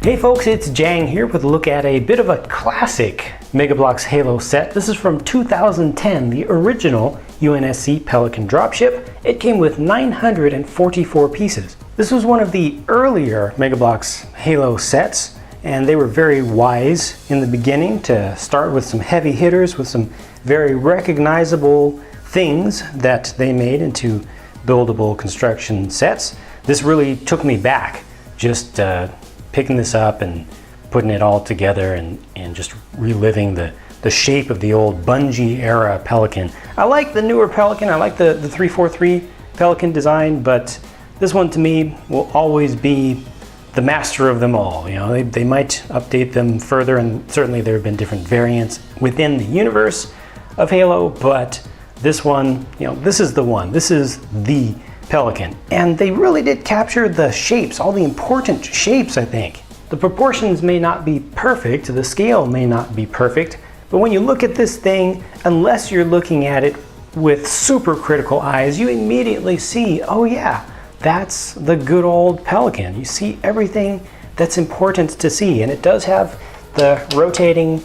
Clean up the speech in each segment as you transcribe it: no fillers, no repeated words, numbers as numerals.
Hey folks, it's Jang here with a look at a bit of a classic Bloks Halo set. This is from 2010, the original UNSC Pelican Dropship. It came with 944 pieces. This was one of the earlier Bloks Halo sets, and they were very wise in the beginning to start with some heavy hitters with some very recognizable things that they made into buildable construction sets. This really took me back, just picking this up and putting it all together and just reliving the shape of the old bungee era Pelican. I like the newer Pelican, I like the 343 Pelican design, but this one to me will always be the master of them all. You know, they might update them further, and certainly there have been different variants within the universe of Halo, but this one, you know, this is the one. This is the Pelican. And they really did capture the shapes, all the important shapes, I think. The proportions may not be perfect, the scale may not be perfect, but when you look at this thing, unless you're looking at it with super critical eyes, you immediately see, oh yeah, that's the good old Pelican. You see everything that's important to see, and it does have the rotating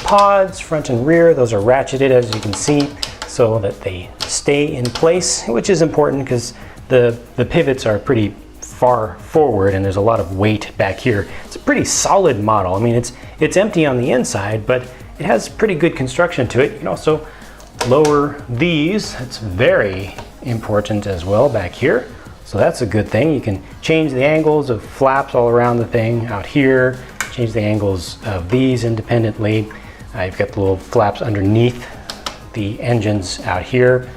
pods, front and rear. Those are ratcheted, as you can see, so that they stay in place, which is important because the pivots are pretty far forward and there's a lot of weight back here. It's a pretty solid model. I mean, it's empty on the inside, but it has pretty good construction to it. You can also lower these. It's very important as well back here. So that's a good thing. You can change the angles of flaps all around the thing out here, change the angles of these independently. You've got the little flaps underneath the engines out here.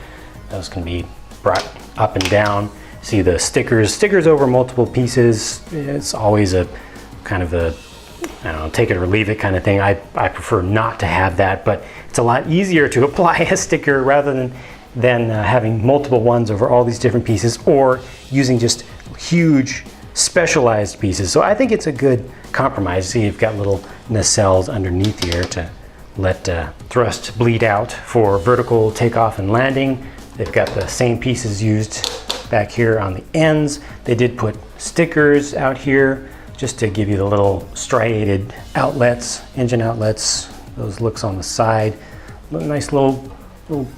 Those can be brought up and down. See the stickers over multiple pieces. It's always a kind of a, I don't know, take it or leave it kind of thing. I prefer not to have that, but it's a lot easier to apply a sticker rather than having multiple ones over all these different pieces, or using just huge specialized pieces. So I think it's a good compromise. See, you've got little nacelles underneath here to let thrust bleed out for vertical takeoff and landing. They've got the same pieces used back here on the ends. They did put stickers out here just to give you the little striated outlets, engine outlets, those looks on the side. Nice little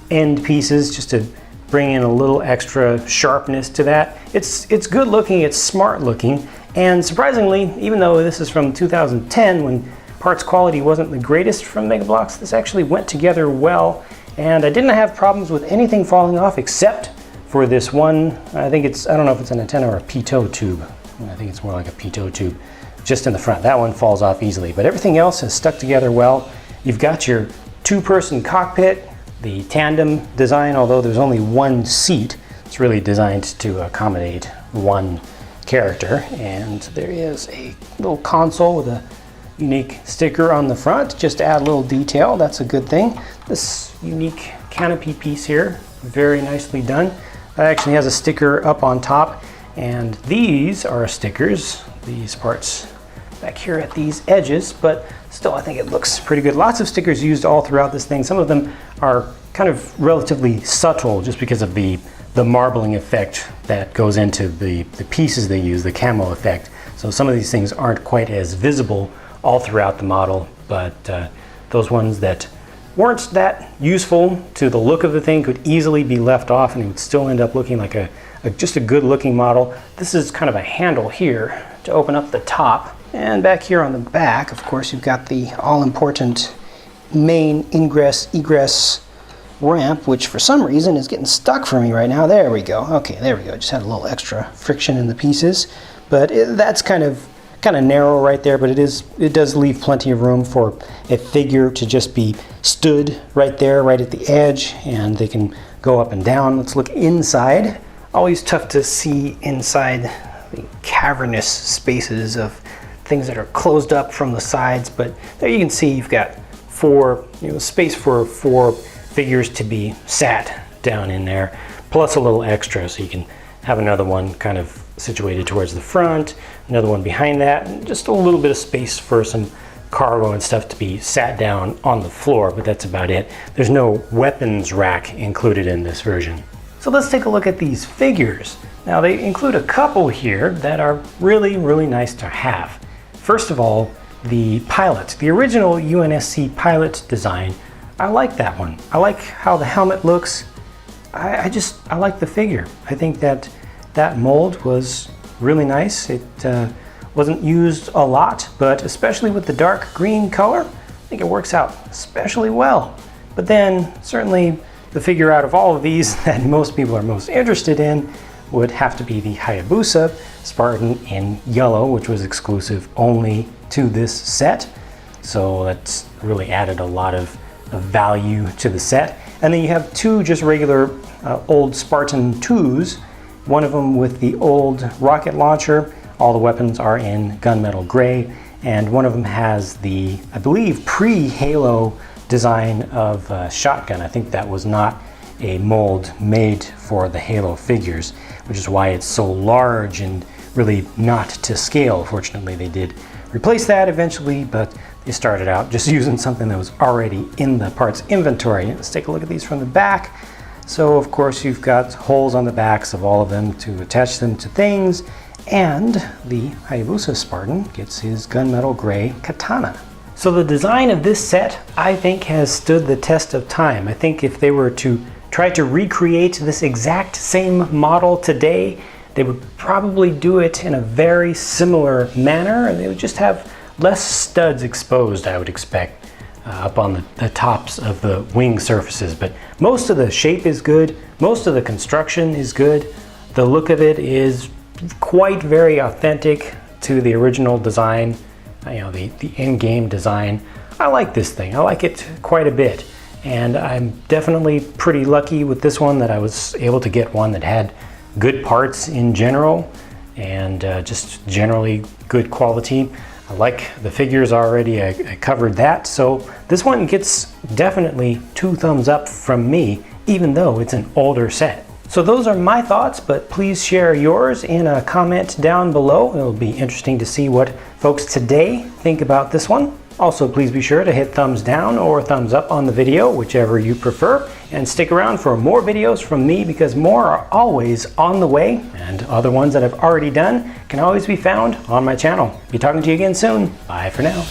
end pieces just to bring in a little extra sharpness to that. It's good looking, it's smart looking, and surprisingly, even though this is from 2010 when parts quality wasn't the greatest from Bloks, this actually went together well, and I didn't have problems with anything falling off except for this one. I don't know if it's an antenna or a pitot tube. I think it's more like a pitot tube just in the front. That one falls off easily, but everything else has stuck together well. You've got your two-person cockpit, the tandem design, although there's only one seat. It's really designed to accommodate one character, and there is a little console with a unique sticker on the front just to add a little detail. That's a good thing. This unique canopy piece here, very nicely done. It actually has a sticker up on top, and these are stickers, these parts back here at these edges, but still I think it looks pretty good. Lots of stickers used all throughout this thing. Some of them are kind of relatively subtle just because of the marbling effect that goes into the pieces they use, the camo effect. So some of these things aren't quite as visible all throughout the model, but those ones that weren't that useful to the look of the thing could easily be left off, and it would still end up looking like just a good looking model. This is kind of a handle here to open up the top, and back here on the back, of course, you've got the all-important main ingress-egress ramp, which for some reason is getting stuck for me right now. There we go. Okay, there we go. Just had a little extra friction in the pieces, but that's kind of narrow right there, but it does leave plenty of room for a figure to just be stood right there, right at the edge, and they can go up and down. Let's look inside. Always tough to see inside the cavernous spaces of things that are closed up from the sides, but there you can see you've got space for four figures to be sat down in there, plus a little extra, so you can have another one kind of situated towards the front, another one behind that, and just a little bit of space for some cargo and stuff to be sat down on the floor, but that's about it. There's no weapons rack included in this version. So let's take a look at these figures. Now they include a couple here that are really, really nice to have. First of all, the pilot, the original UNSC pilot design, I like that one. I like how the helmet looks. I like the figure. I think that mold was really nice. It wasn't used a lot, but especially with the dark green color, I think it works out especially well. But then certainly the figure out of all of these that most people are most interested in would have to be the Hayabusa Spartan in yellow, which was exclusive only to this set. So that's really added a lot of value to the set. And then you have two just regular old Spartan 2s, one of them with the old rocket launcher. All the weapons are in gunmetal gray, and one of them has the, I believe, pre-Halo design of shotgun. I think that was not a mold made for the Halo figures, which is why it's so large and really not to scale. Fortunately, they did replace that eventually, but they started out just using something that was already in the parts inventory. Let's take a look at these from the back. So of course you've got holes on the backs of all of them to attach them to things, and the Hayabusa Spartan gets his gunmetal gray katana. So the design of this set, I think, has stood the test of time. I think if they were to try to recreate this exact same model today, they would probably do it in a very similar manner, and they would just have less studs exposed, I would expect, up on the tops of the wing surfaces. But most of the shape is good, most of the construction is good, the look of it is quite very authentic to the original design, the in-game design. I like this thing, I like it quite a bit, and I'm definitely pretty lucky with this one that I was able to get one that had good parts in general and just generally good quality. I like the figures already, I covered that, so this one gets definitely 2 thumbs up from me, even though it's an older set. So those are my thoughts, but please share yours in a comment down below. It'll be interesting to see what folks today think about this one. Also, please be sure to hit thumbs down or thumbs up on the video, whichever you prefer, and stick around for more videos from me because more are always on the way, and other ones that I've already done can always be found on my channel. Be talking to you again soon. Bye for now.